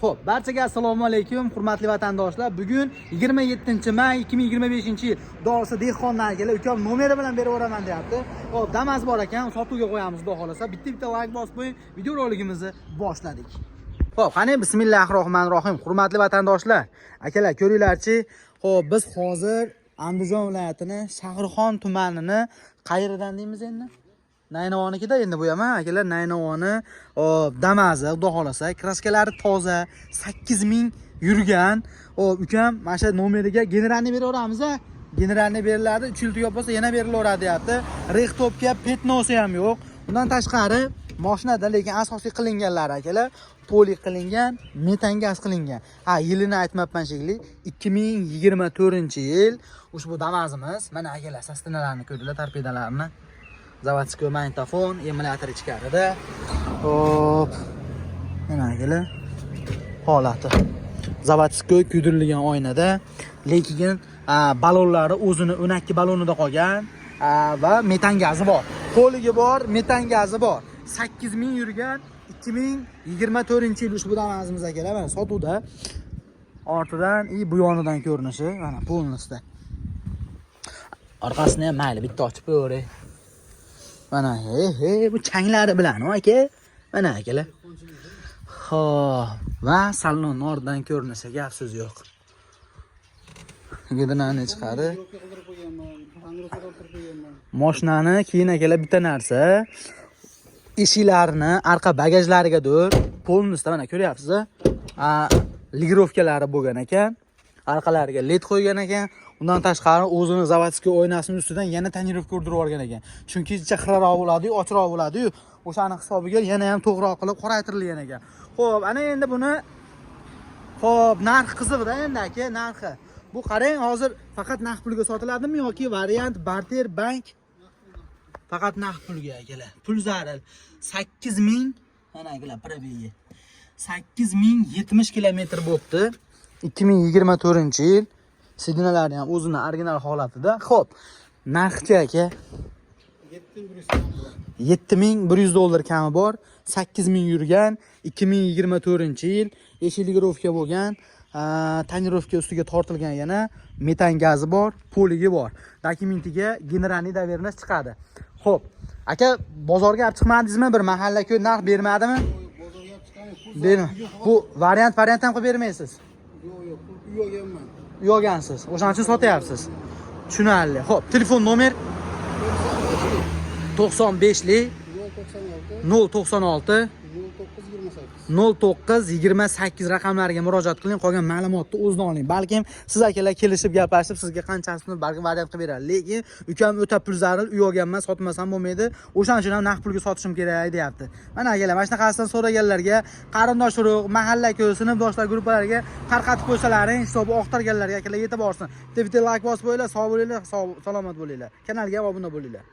Xo'p, barchaga assalomu alaykum, hurmatli vatandoshlar. Bugun 27-may 2025-yil. Dorsi dehqondan kelib, ukam nomeri bilan berib o'raman deyapti. Xo'p, Damas bor ekan, sotuvga qo'yamiz, xudo xolasa. Bitta like bosib qo'ying. Video roligimizni boshladik. Xo'p, qani bismillahirrohmanirrohim. Hurmatli vatandoshlar, akalar ko'ringlarchi. Xo'p, biz hozir Andijon viloyatining Shahrixon tumanini qayeridan deymiz endi? Naynavonikida endi bu ham akalar, Naynavoni, Damazi, xudo xolasa, kraskalari toza, 8000 yurgan. Ukam mana shu nomeriga generalni beraveramiz a. Generalni beriladi, 3 yil tugab bo'lsa yana berilaveradi deyapti. Rehtopga petnosi ham yo'q. Undan tashqari mashinada lekin asosiy qilinganlari akalar, polik qilingan, metan gaz qilingan. Yilini aytmabman shekilli, 2024-yil ushbu Damazimiz. Mana akalar, sostenalarini ko'rdilar, torpedalarini. Zavodskiy magnitofon, emulyator ichkarida. Hop. Mana akalar, holati. Zavodskiy kuydirilgan oynada, lekin balonlari o'zini 12 balonida qolgan va metan gazi bor. Poligi bor, metan gazi bor. 8000 yurgan 2024-yil ushbu Damazimiz akalar, mana sotuvda. Ortidan bu yonidan ko'rinishi, mana polnisda. Orqasini ham mayli bitta ochib qo'ying. Mana bu changlari bilan aka. Mana akalar. Xo'p, va salon ordan ko'rinishi gap so'z yo'q. Gidinani chiqadi. Mashinani keyin akalar bitta narsa, eshiklarini arqa bagajlariga dur, polnisda mana ko'ryapsiz. Ligirovkalari bo'lgan ekan. Arqalariga led qo'ygan ekan. Undan tashqari o'zini zavodskiy oynasining ustidan yana tonirovka urdirib olgan ekan. Chunki ichcha xiraroq bo'ladi-yu, ochiqroq bo'ladi-yu. O'shani hisobiga yana ham to'g'riroq qilib qoraytirilgan ekan. Xo'p, ana endi buni narx qiziqda endi aka, narxi. Bu qarang, hozir faqat naqd pulga sotiladimi yoki variant barter bank? Faqat naqd pulga akalar. Pul zaril 8000, mana akalar, probegi. 8070 kilometr bo'libdi. 2024-yil. Sidinalari ham o'zining original holatida. Xo'p, narxchi aka 7100 dollar kami bor. 8000 yurgan, 2024-yil, eshik ligirovka bo'lgan, tonirovka ustiga tortilgan, yana metan gazi bor, poligi bor. Dokumentiga generalniy доверенность chiqadi. Xo'p, aka bozorga olib chiqmadingizmi? Bir mahalla-ko'y narx bermadimi? Bozorga olib chiqamiz. Bu variant ham qilib bermaysiz. Yo'q, yo'qman. Yo'gansiz. O'shaning uchun sotyapsiz. Tushunarli. Xo'p, telefon nomer 95li 096 0928 raqamlariga murojaat qiling, qolgan ma'lumotni o'zidan oling. Balkim siz akalar kelishib gaplashib, sizga qanchasini balki variant qilib beradi. Lekin ukam o'ta pul zaril, uy olganman, sotmasam bo'lmaydi. O'shaning uchun ham naqd pulga sotishim kerak deyapti. Mana akalar, mana shunaqasidan so'raganlarga, qarindosh urug', mahalla ko'y, sinfdoshlar guruhlariga tarqatib qo'ysalaring, hisobi oqtarganlarga akalar yetib borsin. Bitta like bosib qo'yinglar, sog' bo'linglar, salomat bo'linglar. Kanalga obuna bo'linglar.